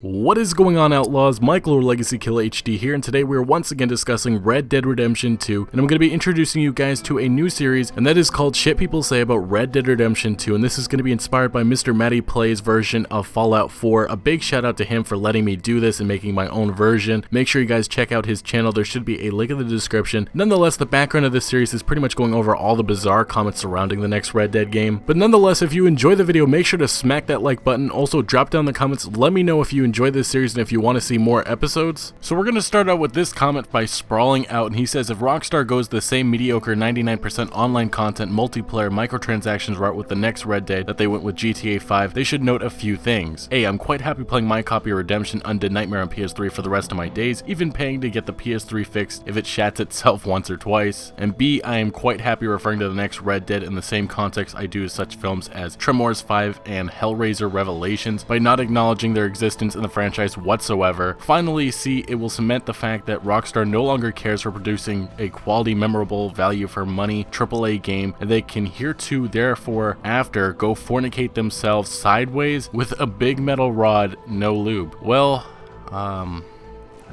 What is going on, Outlaws? Michael or Legacy Kill HD here, and today we are once again discussing Red Dead Redemption 2, and I'm going to be introducing you guys to a new series, and that is called Shit People Say About Red Dead Redemption 2, and this is going to be inspired by Mr. Matty Play's version of Fallout 4. A big shout out to him for letting me do this and making my own version. Make sure you guys check out his channel. There should be a link in the description. Nonetheless, the background of this series is pretty much going over all the bizarre comments surrounding the next Red Dead game. But nonetheless, if you enjoy the video, make sure to smack that like button. Also, drop down in the comments. Let me know if you enjoy this series and if you want to see more episodes. So we're going to start out with this comment by Sprawling Out, and he says, if Rockstar goes the same mediocre 99% online content, multiplayer, microtransactions route with the next Red Dead that they went with GTA 5, they should note a few things. A, I'm quite happy playing my copy of Redemption Undead Nightmare on PS3 for the rest of my days, even paying to get the PS3 fixed if it shats itself once or twice. And B, I am quite happy referring to the next Red Dead in the same context I do such films as Tremors 5 and Hellraiser Revelations by not acknowledging their existence in the franchise whatsoever. Finally, C, it will cement the fact that Rockstar no longer cares for producing a quality, memorable, value for money AAA game, and they can hereto therefore after go fornicate themselves sideways with a big metal rod, no lube. Well,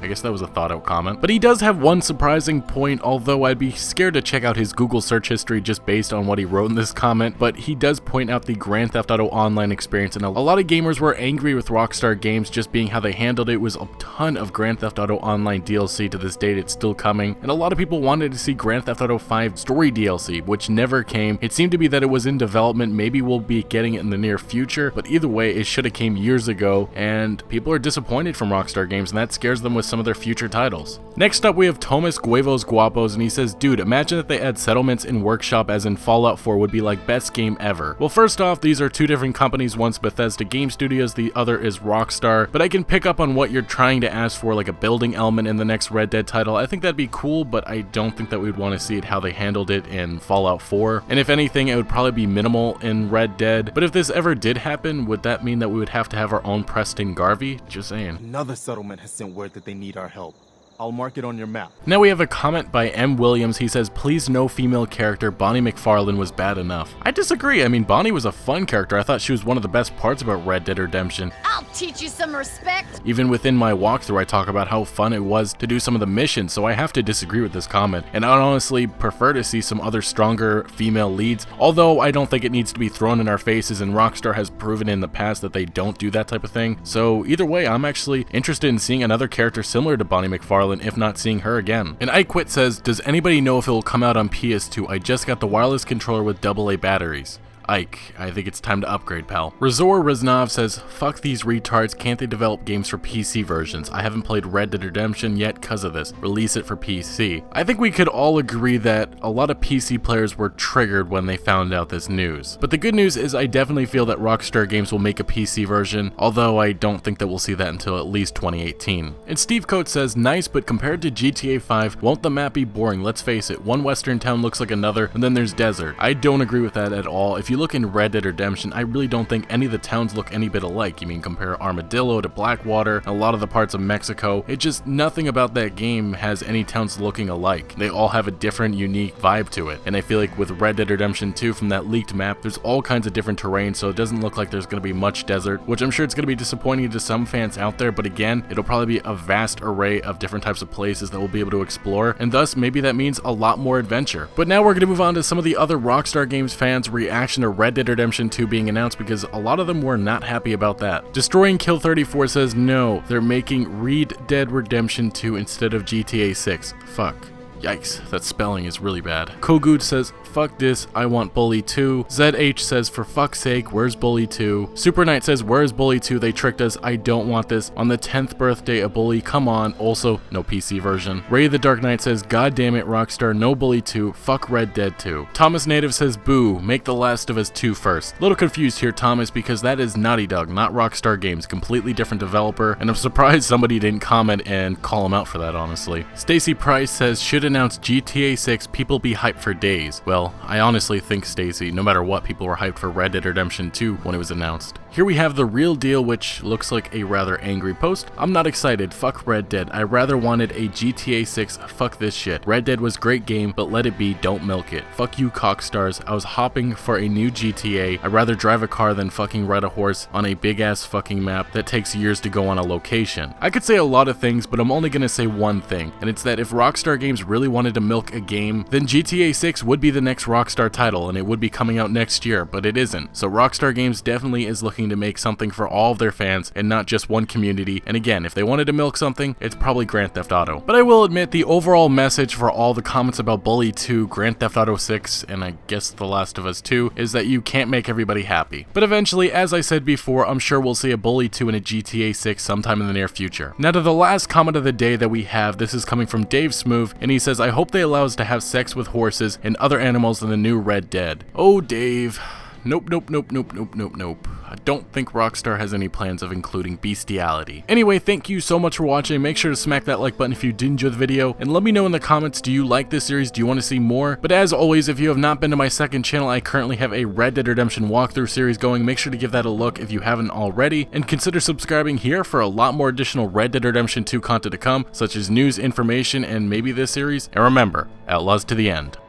I guess that was a thought out comment. But he does have one surprising point, although I'd be scared to check out his Google search history just based on what he wrote in this comment. But he does point out the Grand Theft Auto Online experience, and a lot of gamers were angry with Rockstar Games just being how they handled it. It was a ton of Grand Theft Auto Online DLC. To this date, it's still coming. And a lot of people wanted to see Grand Theft Auto 5 story DLC, which never came. It seemed to be that it was in development. Maybe we'll be getting it in the near future, but either way, it should have came years ago, and people are disappointed from Rockstar Games, and that scares them with some of their future titles. Next up, we have Thomas Guevos Guapos, and he says, dude, imagine if they add settlements in Workshop as in Fallout 4 would be like best game ever. Well, first off, these are two different companies, one's Bethesda Game Studios, the other is Rockstar, but I can pick up on what you're trying to ask for, like a building element in the next Red Dead title. I think that'd be cool, but I don't think that we'd want to see it how they handled it in Fallout 4, and if anything, it would probably be minimal in Red Dead. But if this ever did happen, would that mean that we would have to have our own Preston Garvey? Just saying. Another settlement has sent word that they need our help. I'll mark it on your map. Now we have a comment by M. Williams. He says, please no female character, Bonnie McFarlane was bad enough. I disagree. I mean, Bonnie was a fun character. I thought she was one of the best parts about Red Dead Redemption. I'll teach you some respect. Even within my walkthrough, I talk about how fun it was to do some of the missions, so I have to disagree with this comment. And I'd honestly prefer to see some other stronger female leads, although I don't think it needs to be thrown in our faces, and Rockstar has proven in the past that they don't do that type of thing. So either way, I'm actually interested in seeing another character similar to Bonnie McFarlane, if not seeing her again. And I Quit says, does anybody know if it will come out on PS2? I just got the wireless controller with AA batteries. Ike, I think it's time to upgrade, pal. Razor Riznov says, fuck these retards, can't they develop games for PC versions? I haven't played Red Dead Redemption yet cause of this. Release it for PC. I think we could all agree that a lot of PC players were triggered when they found out this news. But the good news is I definitely feel that Rockstar Games will make a PC version, although I don't think that we'll see that until at least 2018. And Steve Coates says, nice, but compared to GTA 5, won't the map be boring? Let's face it, one western town looks like another, and then there's desert. I don't agree with that at all. If you look in Red Dead Redemption, I really don't think any of the towns look any bit alike. You mean compare Armadillo to Blackwater, and a lot of the parts of Mexico. It just, nothing about that game has any towns looking alike. They all have a different, unique vibe to it. And I feel like with Red Dead Redemption 2, from that leaked map, there's all kinds of different terrain, so it doesn't look like there's going to be much desert, which I'm sure it's going to be disappointing to some fans out there, but again, it'll probably be a vast array of different types of places that we'll be able to explore, and thus maybe that means a lot more adventure. But now we're going to move on to some of the other Rockstar Games fans' reaction to Red Dead Redemption 2 being announced, because a lot of them were not happy about that. Destroying Kill 34 says, no, they're making Red Dead Redemption 2 instead of GTA 6. Fuck. Yikes, that spelling is really bad. Kogut says, fuck this, I want Bully 2. ZH says, for fuck's sake, where's Bully 2? Super Knight says, where's Bully 2? They tricked us, I don't want this. On the 10th birthday of Bully, come on. Also, no PC version. Ray the Dark Knight says, god damn it, Rockstar, no Bully 2, fuck Red Dead 2. Thomas Native says, boo, make The Last of Us 2 first. Little confused here, Thomas, because that is Naughty Dog, not Rockstar Games, completely different developer, and I'm surprised somebody didn't comment and call him out for that, honestly. Stacy Price says, should announce GTA 6, people be hyped for days. Well, I honestly think, Stacy, no matter what, people were hyped for Red Dead Redemption 2 when it was announced. Here we have the real deal, which looks like a rather angry post. I'm not excited, fuck Red Dead. I rather wanted a GTA 6, fuck this shit. Red Dead was great game, but let it be, don't milk it. Fuck you cockstars, I was hopping for a new GTA. I'd rather drive a car than fucking ride a horse on a big ass fucking map that takes years to go on a location. I could say a lot of things, but I'm only gonna say one thing, and it's that if Rockstar Games really wanted to milk a game, then GTA 6 would be the next Rockstar title, and it would be coming out next year, but it isn't. So Rockstar Games definitely is looking to make something for all of their fans and not just one community. And again, if they wanted to milk something, it's probably Grand Theft Auto. But I will admit, the overall message for all the comments about Bully 2, Grand Theft Auto 6, and I guess The Last of Us 2 is that you can't make everybody happy. But eventually, as I said before, I'm sure we'll see a Bully 2 and a GTA 6 sometime in the near future. Now to the last comment of the day that we have, this is coming from Dave Smooth, and he says, I hope they allow us to have sex with horses and other animals in the new Red Dead. Oh, Dave. Nope. I don't think Rockstar has any plans of including bestiality. Anyway, thank you so much for watching. Make sure to smack that like button if you did enjoy the video, and let me know in the comments, do you like this series? Do you want to see more? But as always, if you have not been to my second channel, I currently have a Red Dead Redemption walkthrough series going. Make sure to give that a look if you haven't already, and consider subscribing here for a lot more additional Red Dead Redemption 2 content to come, such as news, information, and maybe this series. And remember, Outlaws to the end.